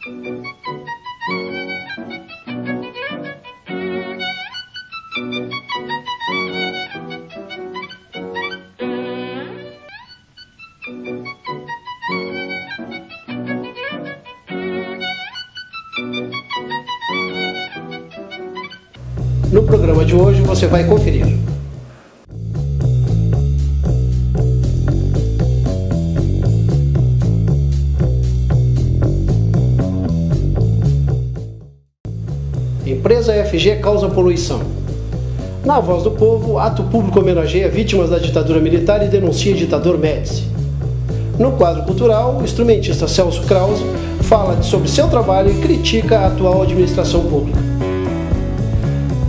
No programa de hoje você vai conferir. Empresa FG causa poluição. Na Voz do Povo, ato público homenageia vítimas da ditadura militar e denuncia ditador Médici. No quadro cultural, o instrumentista Celso Krause fala sobre seu trabalho e critica a atual administração pública.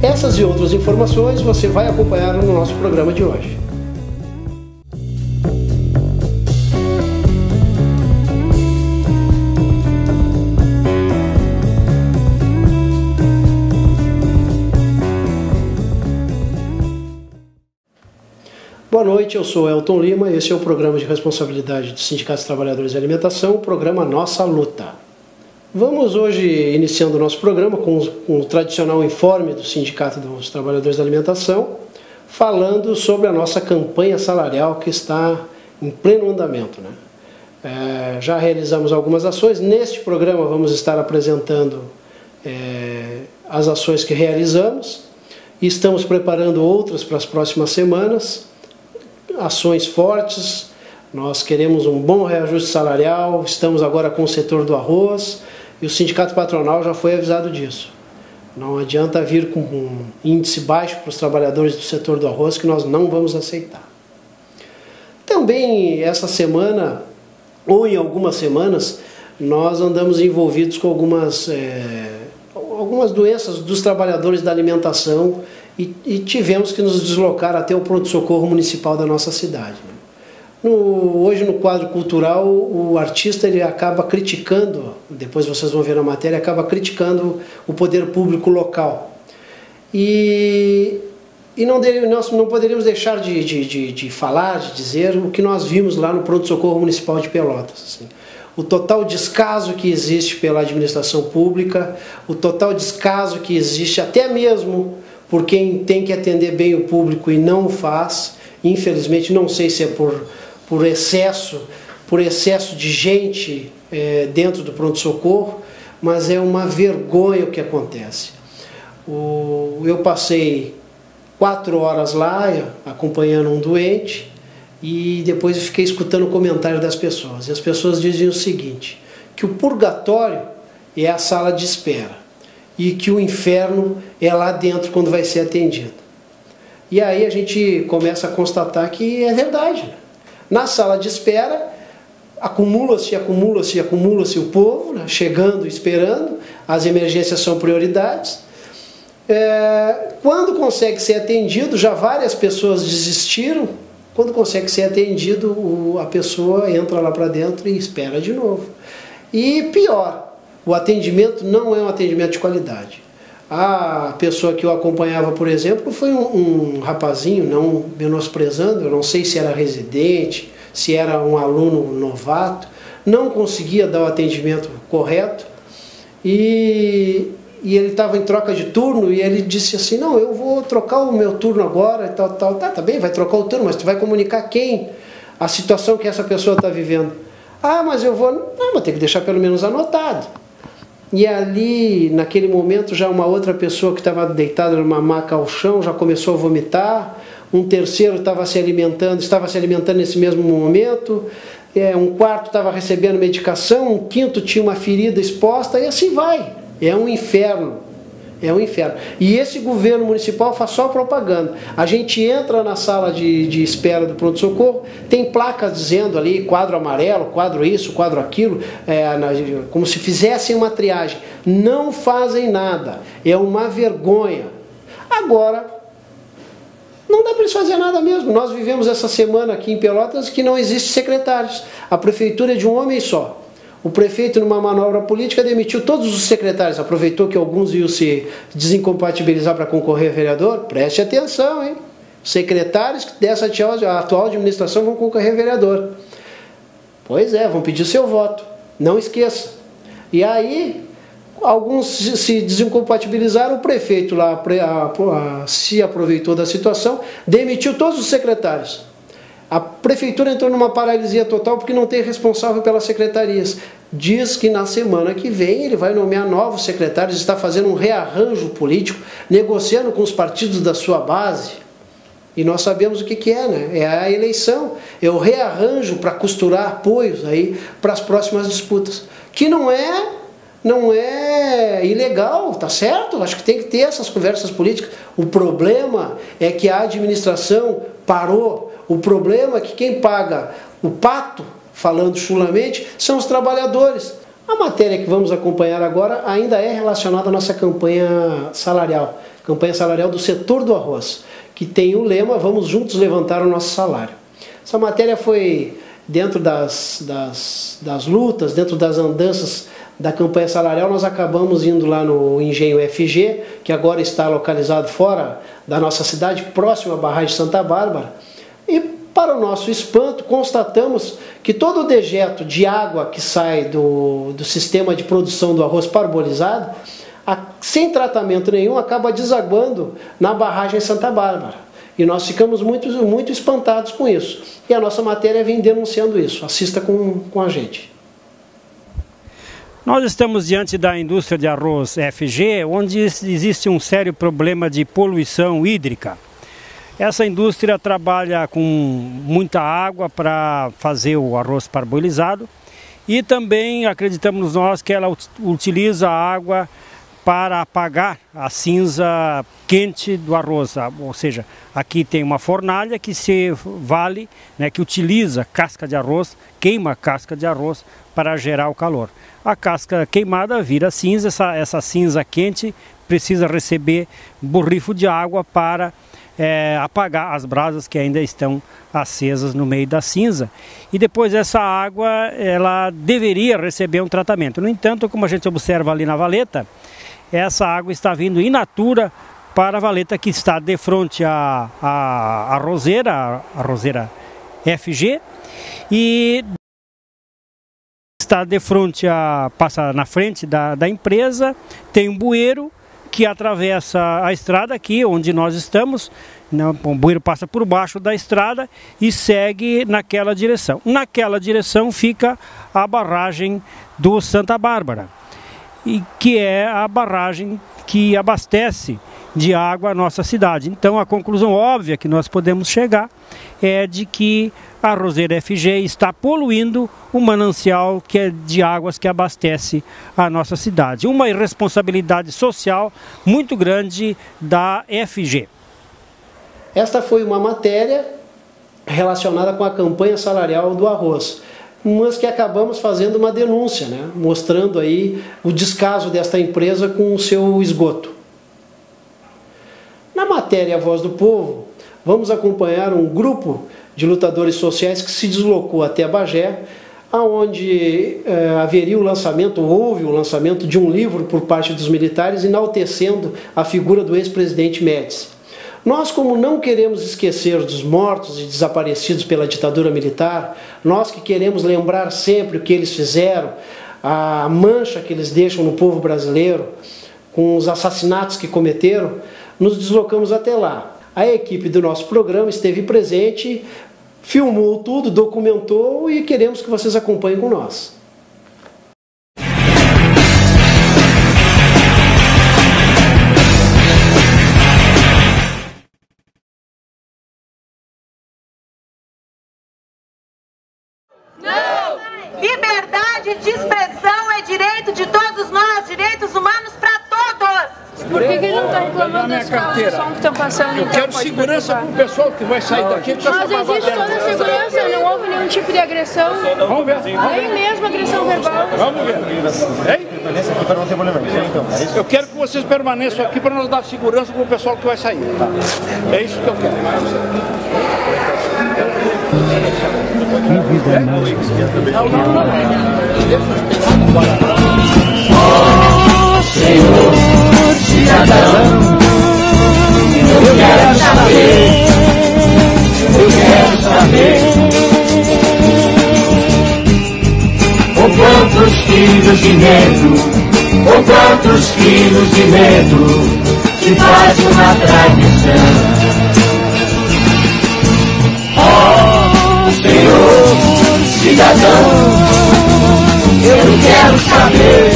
Essas e outras informações você vai acompanhar no nosso programa de hoje. Boa noite, eu sou Elton Lima e esse é o programa de responsabilidade do Sindicato dos Trabalhadores de Alimentação, o programa Nossa Luta. Vamos hoje, iniciando o nosso programa, com o tradicional informe do Sindicato dos Trabalhadores da Alimentação, falando sobre a nossa campanha salarial que está em pleno andamento, né? Já realizamos algumas ações. Neste programa vamos estar apresentando as ações que realizamos e estamos preparando outras para as próximas semanas, ações fortes. Nós queremos um bom reajuste salarial, estamos agora com o setor do arroz, e o sindicato patronal já foi avisado disso. Não adianta vir com um índice baixo para os trabalhadores do setor do arroz, que nós não vamos aceitar. Também essa semana, ou em algumas semanas, nós andamos envolvidos com algumas doenças dos trabalhadores da alimentação e tivemos que nos deslocar até o pronto-socorro municipal da nossa cidade. Hoje no quadro cultural o artista ele acaba criticando, depois vocês vão ver na matéria, acaba criticando o poder público local. E nós não poderíamos deixar de falar, de dizer o que nós vimos lá no pronto-socorro municipal de Pelotas. Assim. O total descaso que existe pela administração pública, o total descaso que existe até mesmo por quem tem que atender bem o público e não o faz. Infelizmente, não sei se é por excesso de gente dentro do pronto-socorro, mas é uma vergonha o que acontece. Eu passei 4 horas lá acompanhando um doente e depois eu fiquei escutando o comentário das pessoas. E as pessoas dizem o seguinte, que o purgatório é a sala de espera e que o inferno é lá dentro quando vai ser atendido. E aí a gente começa a constatar que é verdade. Na sala de espera, acumula-se o povo, né, chegando, esperando, as emergências são prioridades. Quando consegue ser atendido, já várias pessoas desistiram, quando consegue ser atendido, a pessoa entra lá para dentro e espera de novo. E pior, o atendimento não é um atendimento de qualidade. A pessoa que eu acompanhava, por exemplo, foi um rapazinho, não menosprezando, eu não sei se era residente, se era um aluno novato, não conseguia dar o atendimento correto e ele estava em troca de turno e ele disse assim, não, eu vou trocar o meu turno agora e tal. Tá bem, vai trocar o turno, mas tu vai comunicar quem? A situação que essa pessoa está vivendo. Ah, mas eu vou... Não, mas tem que deixar pelo menos anotado. E ali, naquele momento, já uma outra pessoa que estava deitada numa maca ao chão já começou a vomitar, um terceiro estava se alimentando nesse mesmo momento, um quarto estava recebendo medicação, um quinto tinha uma ferida exposta e assim vai. É um inferno. É um inferno. E esse governo municipal faz só propaganda. A gente entra na sala de espera do pronto-socorro, tem placas dizendo ali, quadro amarelo, quadro isso, quadro aquilo, como se fizessem uma triagem. Não fazem nada. É uma vergonha. Agora, não dá para eles fazer nada mesmo. Nós vivemos essa semana aqui em Pelotas que não existe secretários. A prefeitura é de um homem só. O prefeito, numa manobra política, demitiu todos os secretários, aproveitou que alguns iam se desincompatibilizar para concorrer a vereador. Preste atenção, hein? Secretários dessa atual administração vão concorrer a vereador. Pois é, vão pedir seu voto. Não esqueça. E aí, alguns se desincompatibilizaram, o prefeito lá se aproveitou da situação, demitiu todos os secretários. A prefeitura entrou numa paralisia total porque não tem responsável pelas secretarias. Diz que na semana que vem ele vai nomear novos secretários, está fazendo um rearranjo político, negociando com os partidos da sua base. E nós sabemos o que é, né? É a eleição, é o rearranjo para costurar apoios aí para as próximas disputas. Que não é ilegal, tá certo? Acho que tem que ter essas conversas políticas. O problema é que a administração parou. O problema é que quem paga o pato, falando chulamente, são os trabalhadores. A matéria que vamos acompanhar agora ainda é relacionada à nossa campanha salarial do setor do arroz, que tem o lema "Vamos juntos levantar o nosso salário". Essa matéria foi dentro das lutas, dentro das andanças da campanha salarial. Nós acabamos indo lá no engenho FG, que agora está localizado fora da nossa cidade, próximo à barragem de Santa Bárbara, e para o nosso espanto constatamos que todo o dejeto de água que sai do sistema de produção do arroz parbolizado, sem tratamento nenhum, acaba desaguando na barragem Santa Bárbara. E nós ficamos muito espantados com isso. E a nossa matéria vem denunciando isso. Assista com a gente. Nós estamos diante da indústria de arroz FG, onde existe um sério problema de poluição hídrica. Essa indústria trabalha com muita água para fazer o arroz parbolizado e também acreditamos nós que ela utiliza a água para apagar a cinza quente do arroz, ou seja, aqui tem uma fornalha que se vale, né, que utiliza casca de arroz, queima a casca de arroz para gerar o calor. A casca queimada vira cinza, essa cinza quente precisa receber borrifo de água para apagar as brasas que ainda estão acesas no meio da cinza, e depois essa água ela deveria receber um tratamento. No entanto, como a gente observa ali na valeta, essa água está vindo in natura para a valeta que está de frente à roseira FG, e está de frente passa na frente da empresa, tem um bueiro que atravessa a estrada aqui onde nós estamos, o bueiro passa por baixo da estrada e segue naquela direção. Naquela direção fica a barragem do Santa Bárbara, e que é a barragem que abastece de água a nossa cidade. Então a conclusão óbvia que nós podemos chegar é de que a roseira FG está poluindo o manancial de águas que abastece a nossa cidade. Uma irresponsabilidade social muito grande da FG. Esta foi uma matéria relacionada com a campanha salarial do arroz, mas que acabamos fazendo uma denúncia, né? Mostrando aí o descaso desta empresa com o seu esgoto. Na matéria A Voz do Povo, vamos acompanhar um grupo de lutadores sociais que se deslocou até Bagé, onde houve o lançamento de um livro por parte dos militares enaltecendo a figura do ex-presidente Médici. Nós, como não queremos esquecer dos mortos e desaparecidos pela ditadura militar, nós que queremos lembrar sempre o que eles fizeram, a mancha que eles deixam no povo brasileiro, com os assassinatos que cometeram, nos deslocamos até lá. A equipe do nosso programa esteve presente, filmou tudo, documentou e queremos que vocês acompanhem com nós. Não! Liberdade de expressão é direito de todos nós, direitos humanos para todos! Por que não está reclamando das carros de som que estão passando? Eu quero segurança para o pessoal que vai sair daqui. Mas existe toda a segurança, não houve nenhum tipo de agressão. Vamos ver. Nem mesmo agressão verbal. Vamos ver. Hein? Eu quero que vocês permaneçam aqui para nós dar segurança para o pessoal que vai sair. É isso que eu quero. Senhor cidadão, eu quero saber o quantos filhos quilos de medo, com quantos quilos de medo se faz uma tradição. Oh, Senhor cidadão, eu quero saber,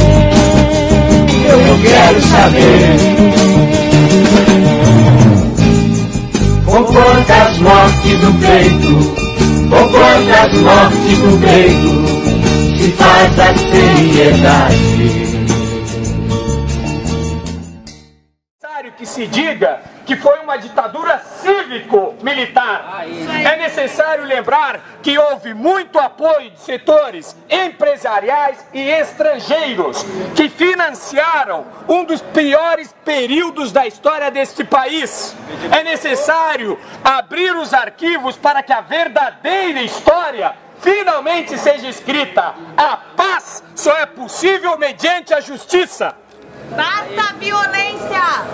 eu quero saber. Com quantas mortes no peito, com quantas mortes no peito se faz a seriedade. Que se diga que foi uma ditadura cívico-militar. É necessário lembrar que houve muito apoio de setores empresariais e estrangeiros que financiaram um dos piores períodos da história deste país. É necessário abrir os arquivos para que a verdadeira história finalmente seja escrita. A paz só é possível mediante a justiça. Basta a violência!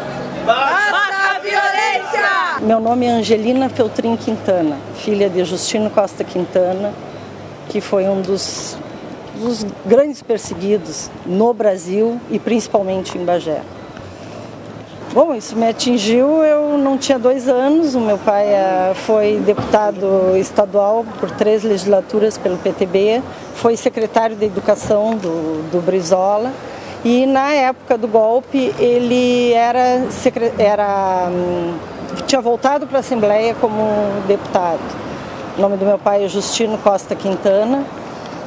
Basta a violência! Meu nome é Angelina Feltrin Quintana, filha de Justino Costa Quintana, que foi um dos grandes perseguidos no Brasil e principalmente em Bagé. Bom, isso me atingiu, eu não tinha 2 anos, o meu pai foi deputado estadual por 3 legislaturas pelo PTB, foi secretário de Educação do Brizola. E na época do golpe ele tinha voltado para a Assembleia como deputado. O nome do meu pai é Justino Costa Quintana.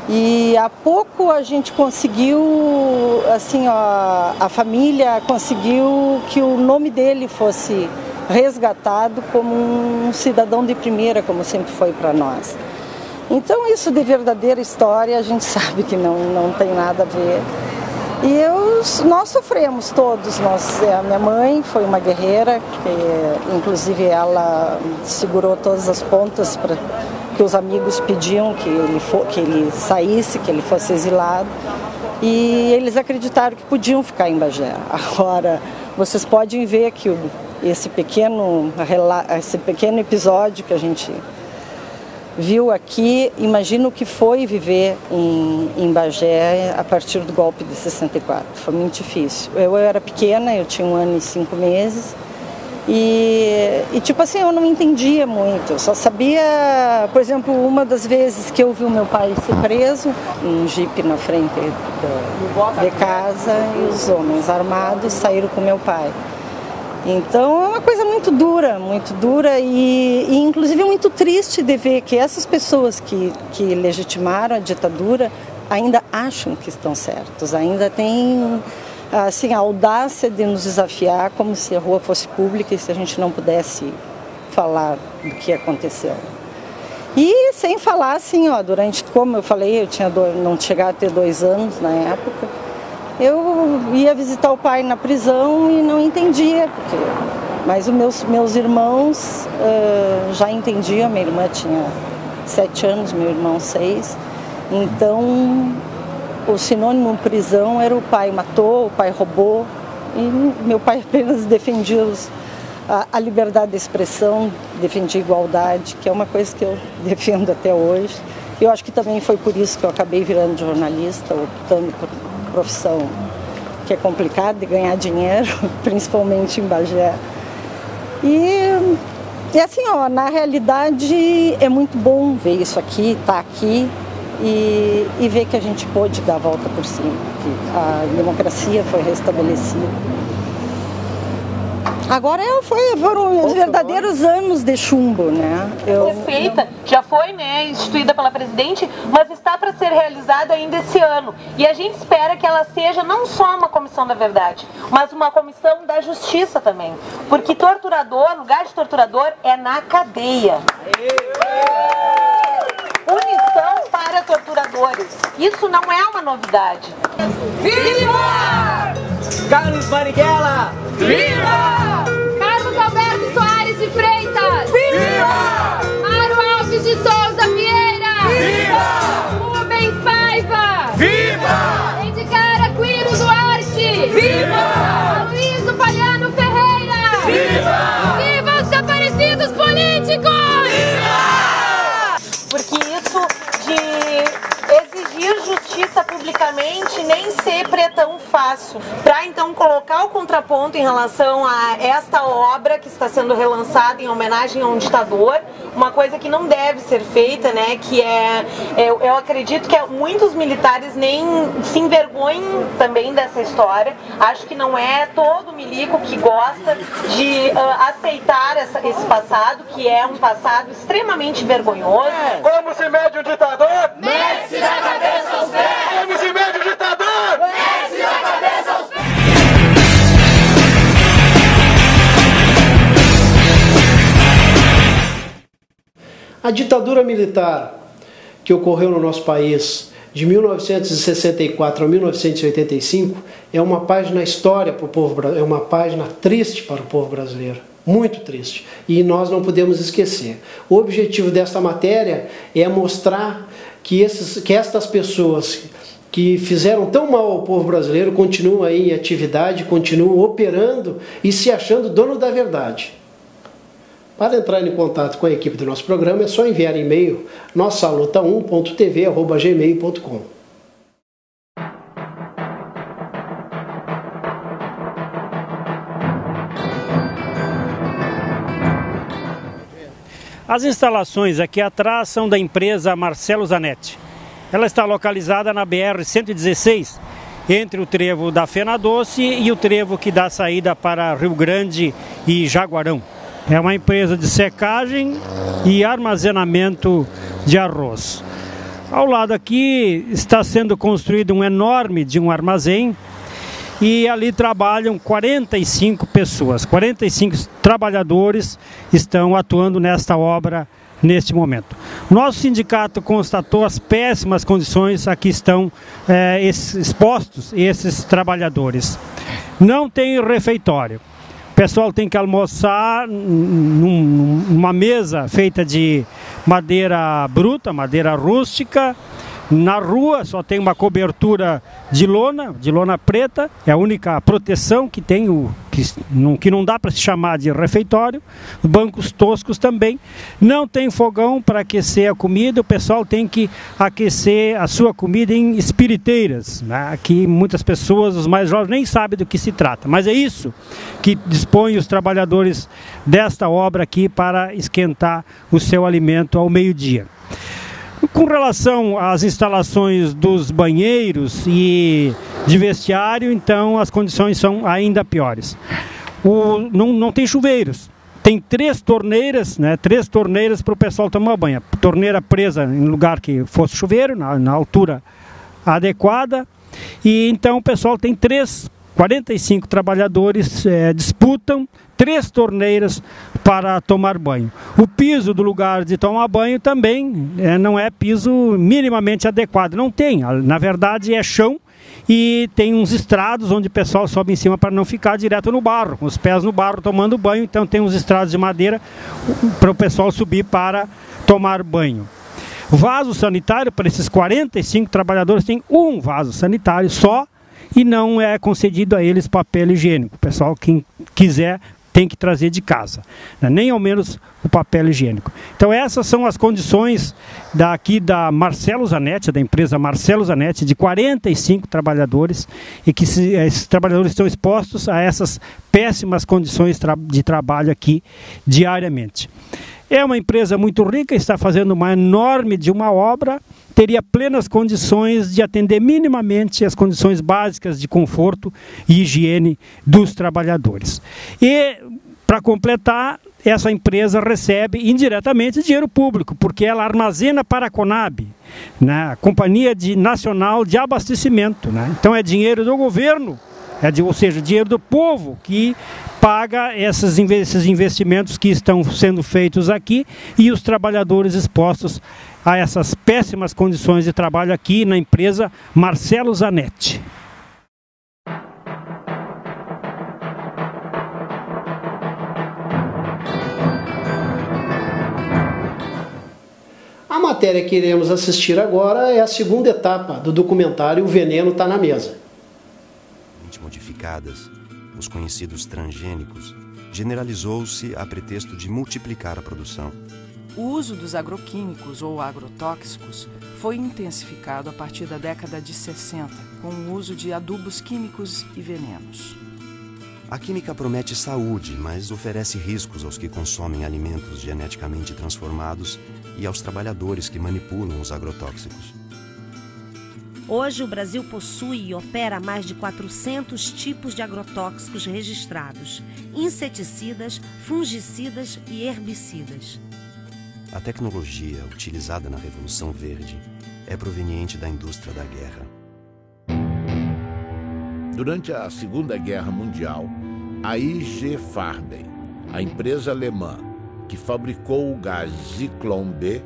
E há pouco a gente conseguiu, assim, a família conseguiu que o nome dele fosse resgatado como um cidadão de primeira, como sempre foi para nós. Então isso de verdadeira história a gente sabe que não tem nada a ver. E nós sofremos todos, a minha mãe foi uma guerreira, que, inclusive ela segurou todas as pontas para que os amigos pediam que ele saísse, que ele fosse exilado, e eles acreditaram que podiam ficar em Bagé. Agora, vocês podem ver que esse pequeno episódio que a gente viu aqui, imagina o que foi viver em Bagé a partir do golpe de 64. Foi muito difícil. Eu era pequena, eu tinha 1 ano e 5 meses e tipo assim, eu não entendia muito. Eu só sabia, por exemplo, uma das vezes que eu vi o meu pai ser preso, um jipe na frente de casa e os homens armados saíram com meu pai. Então é uma coisa muito dura e inclusive muito triste de ver que essas pessoas que legitimaram a ditadura ainda acham que estão certos, ainda têm assim, a audácia de nos desafiar como se a rua fosse pública e se a gente não pudesse falar do que aconteceu. E sem falar assim, durante, como eu falei, não chegava a ter 2 anos na época, eu ia visitar o pai na prisão e não entendia, mas os meus irmãos já entendiam. Minha irmã tinha 7 anos, meu irmão 6, então o sinônimo prisão era o pai matou, o pai roubou, e meu pai apenas defendia a liberdade de expressão, defendia a igualdade, que é uma coisa que eu defendo até hoje. Eu acho que também foi por isso que eu acabei virando jornalista, optando por profissão que é complicada de ganhar dinheiro, principalmente em Bagé. E assim, na realidade é muito bom ver isso aqui, estar aqui e ver que a gente pôde dar a volta por cima, que a democracia foi restabelecida. Agora foram os verdadeiros anos de chumbo, né? Feita, já foi, né, instituída pela presidente, mas está para ser realizada ainda esse ano. E a gente espera que ela seja não só uma comissão da verdade, mas uma comissão da justiça também. Porque lugar de torturador é na cadeia. Punição para torturadores. Isso não é uma novidade. Viva! Carlos Marighella! Viva! Carlos Alberto Soares de Freitas! Viva! Mário Alves de Souza Vieira! Viva! Rubens Paiva! Viva! Edgar Aquino Duarte! Viva! Luiz Palhano Ferreira! Viva! Viva os desaparecidos políticos! Porque isso de exigir justiça publicamente nem fácil, para então colocar o contraponto em relação a esta obra que está sendo relançada em homenagem a um ditador, uma coisa que não deve ser feita, né, que eu acredito que muitos militares nem se envergonhem também dessa história. Acho que não é todo milico que gosta de aceitar esse passado, que é um passado extremamente vergonhoso. Como se mede um ditador? Mede-se da cabeça aos pés! Como se mede um ditador? Mede-se da cabeça aos pés! A ditadura militar que ocorreu no nosso país de 1964 a 1985 é uma página histórica para o povo brasileiro, é uma página triste para o povo brasileiro, muito triste, e nós não podemos esquecer. O objetivo desta matéria é mostrar que estas pessoas que fizeram tão mal ao povo brasileiro continuam aí em atividade, continuam operando e se achando dono da verdade. Para entrar em contato com a equipe do nosso programa é só enviar e-mail nossaluta1.tv@gmail.com. As instalações aqui atrás são da empresa Marcelo Zanetti. Ela está localizada na BR-116, entre o trevo da Fena Doce e o trevo que dá saída para Rio Grande e Jaguarão. É uma empresa de secagem e armazenamento de arroz. Ao lado aqui está sendo construído um enorme armazém e ali trabalham 45 pessoas, 45 trabalhadores estão atuando nesta obra neste momento. Nosso sindicato constatou as péssimas condições a que estão expostos esses trabalhadores. Não tem refeitório. O pessoal tem que almoçar numa mesa feita de madeira bruta, madeira rústica. Na rua só tem uma cobertura de lona preta, é a única proteção que tem, que não dá para se chamar de refeitório. Bancos toscos também. Não tem fogão para aquecer a comida, o pessoal tem que aquecer a sua comida em espiriteiras, né? Aqui muitas pessoas, os mais jovens, nem sabem do que se trata, mas é isso que dispõe os trabalhadores desta obra aqui para esquentar o seu alimento ao meio-dia. Com relação às instalações dos banheiros e de vestiário, então as condições são ainda piores. Não tem chuveiros, tem 3 torneiras, né, 3 torneiras para o pessoal tomar banho. Torneira presa em lugar que fosse chuveiro, na altura adequada, e então o pessoal tem 45 trabalhadores disputam 3 torneiras para tomar banho. O piso do lugar de tomar banho também não é piso minimamente adequado, não tem, na verdade é chão e tem uns estrados onde o pessoal sobe em cima para não ficar direto no barro, com os pés no barro tomando banho, então tem uns estrados de madeira para o pessoal subir para tomar banho. Vaso sanitário para esses 45 trabalhadores, tem um vaso sanitário só e não é concedido a eles papel higiênico. O pessoal, quem quiser, tem que trazer de casa, né? Nem ao menos o papel higiênico. Então essas são as condições daqui da Marcelo Zanetti, da empresa Marcelo Zanetti, de 45 trabalhadores, e que esses trabalhadores estão expostos a essas péssimas condições de trabalho aqui diariamente. É uma empresa muito rica, está fazendo uma enorme obra, teria plenas condições de atender minimamente as condições básicas de conforto e higiene dos trabalhadores. E, para completar, essa empresa recebe indiretamente dinheiro público, porque ela armazena para a Conab, né, a Companhia Nacional de Abastecimento, né? Então é dinheiro do governo, ou seja, dinheiro do povo que paga esses investimentos que estão sendo feitos aqui e os trabalhadores expostos a essas péssimas condições de trabalho aqui na empresa Marcelo Zanetti. A matéria que iremos assistir agora é a segunda etapa do documentário O Veneno Tá na Mesa. Modificadas, os conhecidos transgênicos, generalizou-se a pretexto de multiplicar a produção. O uso dos agroquímicos ou agrotóxicos foi intensificado a partir da década de 60, com o uso de adubos químicos e venenos. A química promete saúde, mas oferece riscos aos que consomem alimentos geneticamente transformados e aos trabalhadores que manipulam os agrotóxicos. Hoje, o Brasil possui e opera mais de 400 tipos de agrotóxicos registrados, inseticidas, fungicidas e herbicidas. A tecnologia utilizada na Revolução Verde é proveniente da indústria da guerra. Durante a Segunda Guerra Mundial, a IG Farben, a empresa alemã que fabricou o gás Zyklon B,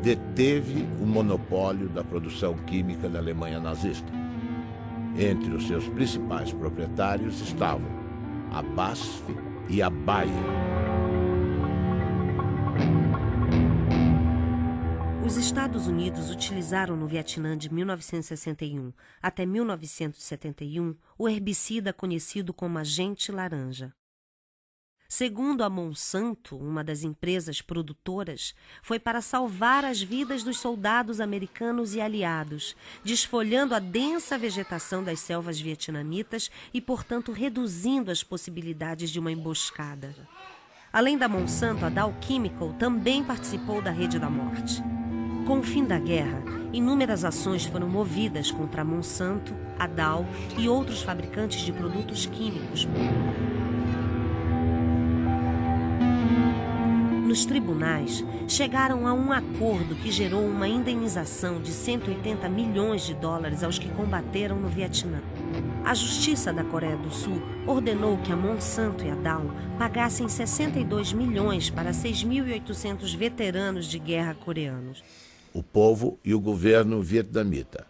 deteve o monopólio da produção química da Alemanha nazista. Entre os seus principais proprietários estavam a BASF e a Bayer. Os Estados Unidos utilizaram no Vietnã de 1961 até 1971 o herbicida conhecido como agente laranja. Segundo a Monsanto, uma das empresas produtoras, foi para salvar as vidas dos soldados americanos e aliados, desfolhando a densa vegetação das selvas vietnamitas e, portanto, reduzindo as possibilidades de uma emboscada. Além da Monsanto, a Dow Chemical também participou da Rede da Morte. Com o fim da guerra, inúmeras ações foram movidas contra a Monsanto, a Dow e outros fabricantes de produtos químicos. Nos tribunais, chegaram a um acordo que gerou uma indenização de 180 milhões de dólares aos que combateram no Vietnã. A Justiça da Coreia do Sul ordenou que a Monsanto e a Dow pagassem 62 milhões para 6.800 veteranos de guerra coreanos. O povo e o governo vietnamita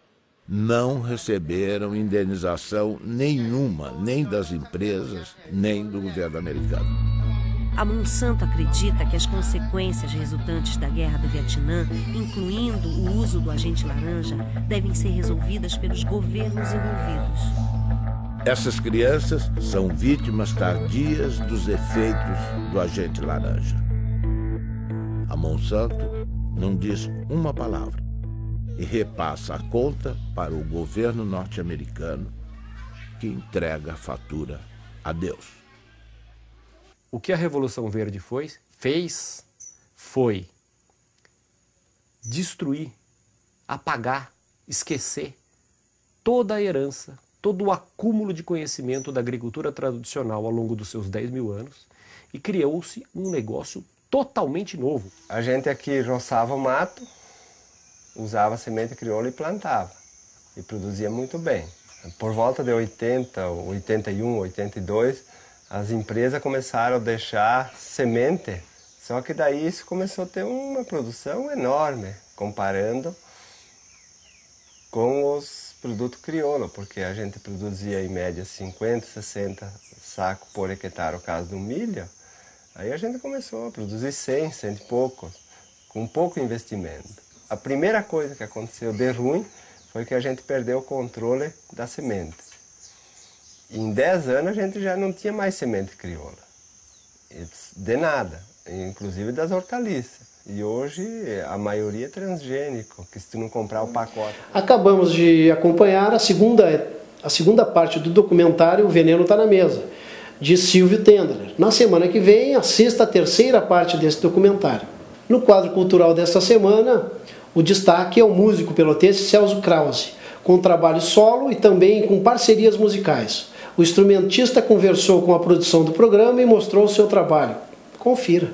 não receberam indenização nenhuma, nem das empresas, nem do governo americano. A Monsanto acredita que as consequências resultantes da guerra do Vietnã, incluindo o uso do agente laranja, devem ser resolvidas pelos governos envolvidos. Essas crianças são vítimas tardias dos efeitos do agente laranja. A Monsanto não diz uma palavra e repassa a conta para o governo norte-americano, que entrega a fatura a Deus. O que a Revolução Verde fez foi destruir, apagar, esquecer toda a herança, todo o acúmulo de conhecimento da agricultura tradicional ao longo dos seus 10 mil anos e criou-se um negócio totalmente novo. A gente aqui roçava o mato, usava semente crioula e plantava. E produzia muito bem. Por volta de 80, 81, 82, as empresas começaram a deixar semente. Só que daí isso começou a ter uma produção enorme, comparando com os produtos crioula, porque a gente produzia em média 50, 60 sacos por hectare, no caso do milho. Aí a gente começou a produzir 100 e poucos, com pouco investimento. A primeira coisa que aconteceu de ruim foi que a gente perdeu o controle da semente. E em 10 anos a gente já não tinha mais semente crioula, de nada, inclusive das hortaliças. E hoje a maioria é transgênico, que se tu não comprar o pacote... Acabamos de acompanhar a segunda parte do documentário O Veneno Está na Mesa, de Silvio Tendler. Na semana que vem, assista a terceira parte desse documentário. No quadro cultural desta semana, o destaque é o músico pelotense Celso Krause, com trabalho solo e também com parcerias musicais. O instrumentista conversou com a produção do programa e mostrou o seu trabalho. Confira.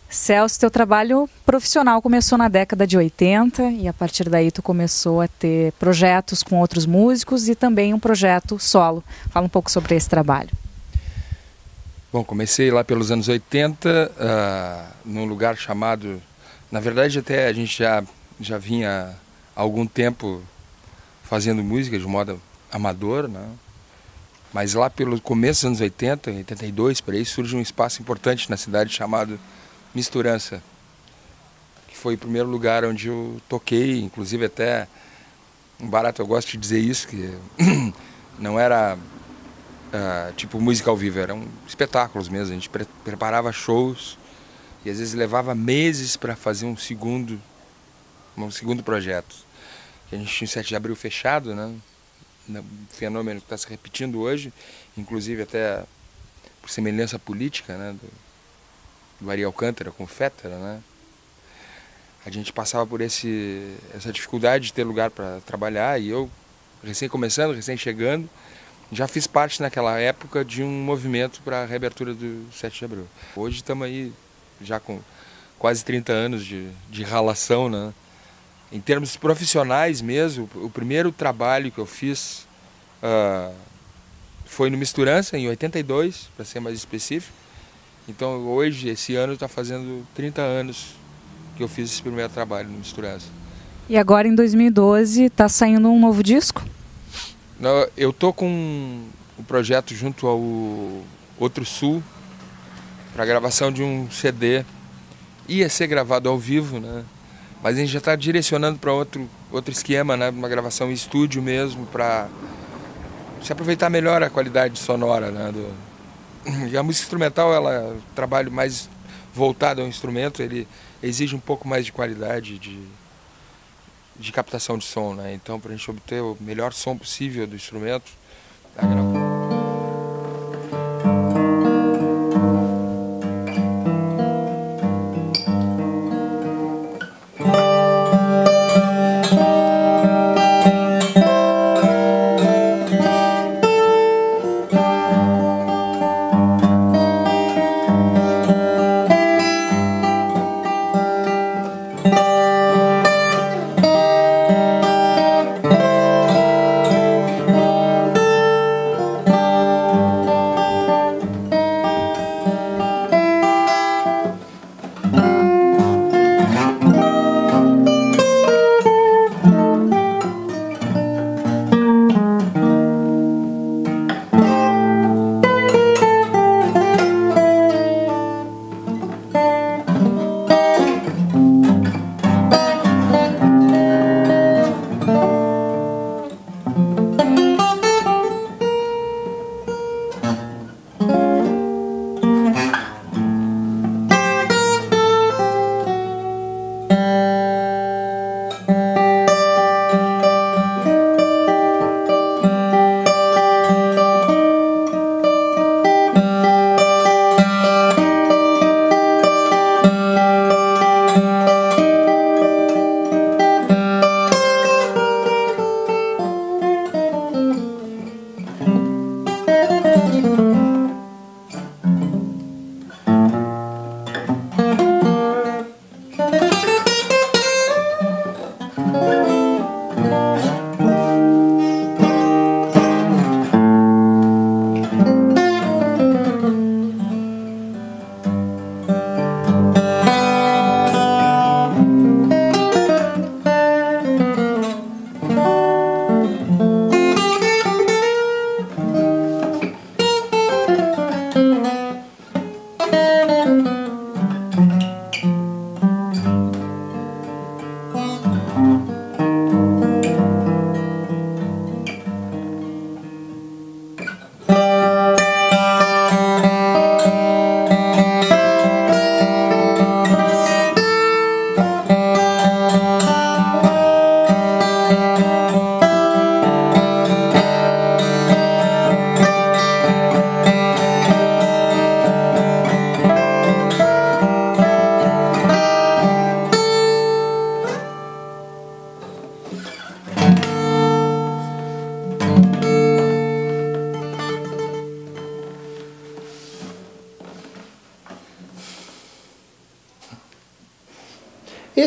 Celso, teu trabalho profissional começou na década de 80 e a partir daí tu começou a ter projetos com outros músicos e também um projeto solo. Fala um pouco sobre esse trabalho. Bom, comecei lá pelos anos 80, num lugar chamado... Na verdade, até a gente já vinha há algum tempo fazendo música de modo amador, né? Mas lá pelo começo dos anos 80, 82, por aí, surge um espaço importante na cidade chamado Misturança, que foi o primeiro lugar onde eu toquei, inclusive até, um barato, eu gosto de dizer isso, que não era... tipo música ao vivo, eram espetáculos mesmo, a gente preparava shows E às vezes levava meses para fazer um segundo projeto. A gente tinha o 7 de abril fechado, né? Um fenômeno que está se repetindo hoje, inclusive até por semelhança política, né? Do Ari Alcântara com o Fétera, né? A gente passava por essa dificuldade de ter lugar para trabalhar, e eu, recém começando, recém chegando, já fiz parte naquela época de um movimento para a reabertura do 7 de abril. Hoje estamos aí já com quase 30 anos de relação, né? Em termos profissionais mesmo, o primeiro trabalho que eu fiz foi no Misturança, em 82, para ser mais específico. Então hoje, esse ano, está fazendo 30 anos que eu fiz esse primeiro trabalho no Misturança. E agora, em 2012, está saindo um novo disco? Eu tô com um projeto junto ao Outro Sul para a gravação de um CD. Ia ser gravado ao vivo, né? Mas a gente já está direcionando para outro esquema, né? Uma gravação em estúdio mesmo, para se aproveitar melhor a qualidade sonora, né? E a música instrumental, ela trabalho mais voltado ao instrumento, ele exige um pouco mais de qualidade de captação de som, né? Então, para a gente obter o melhor som possível do instrumento,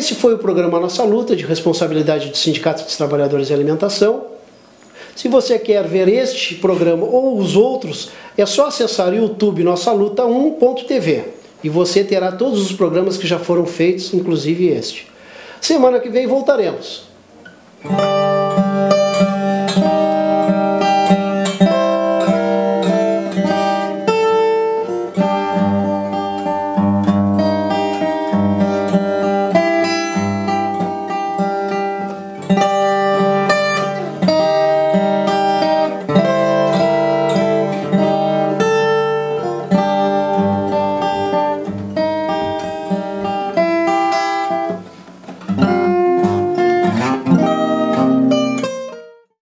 Esse foi o programa Nossa Luta, de responsabilidade do Sindicato dos Trabalhadores de Alimentação. Se você quer ver este programa ou os outros, é só acessar o YouTube Nossa Luta 1.tv e você terá todos os programas que já foram feitos, inclusive este. Semana que vem voltaremos.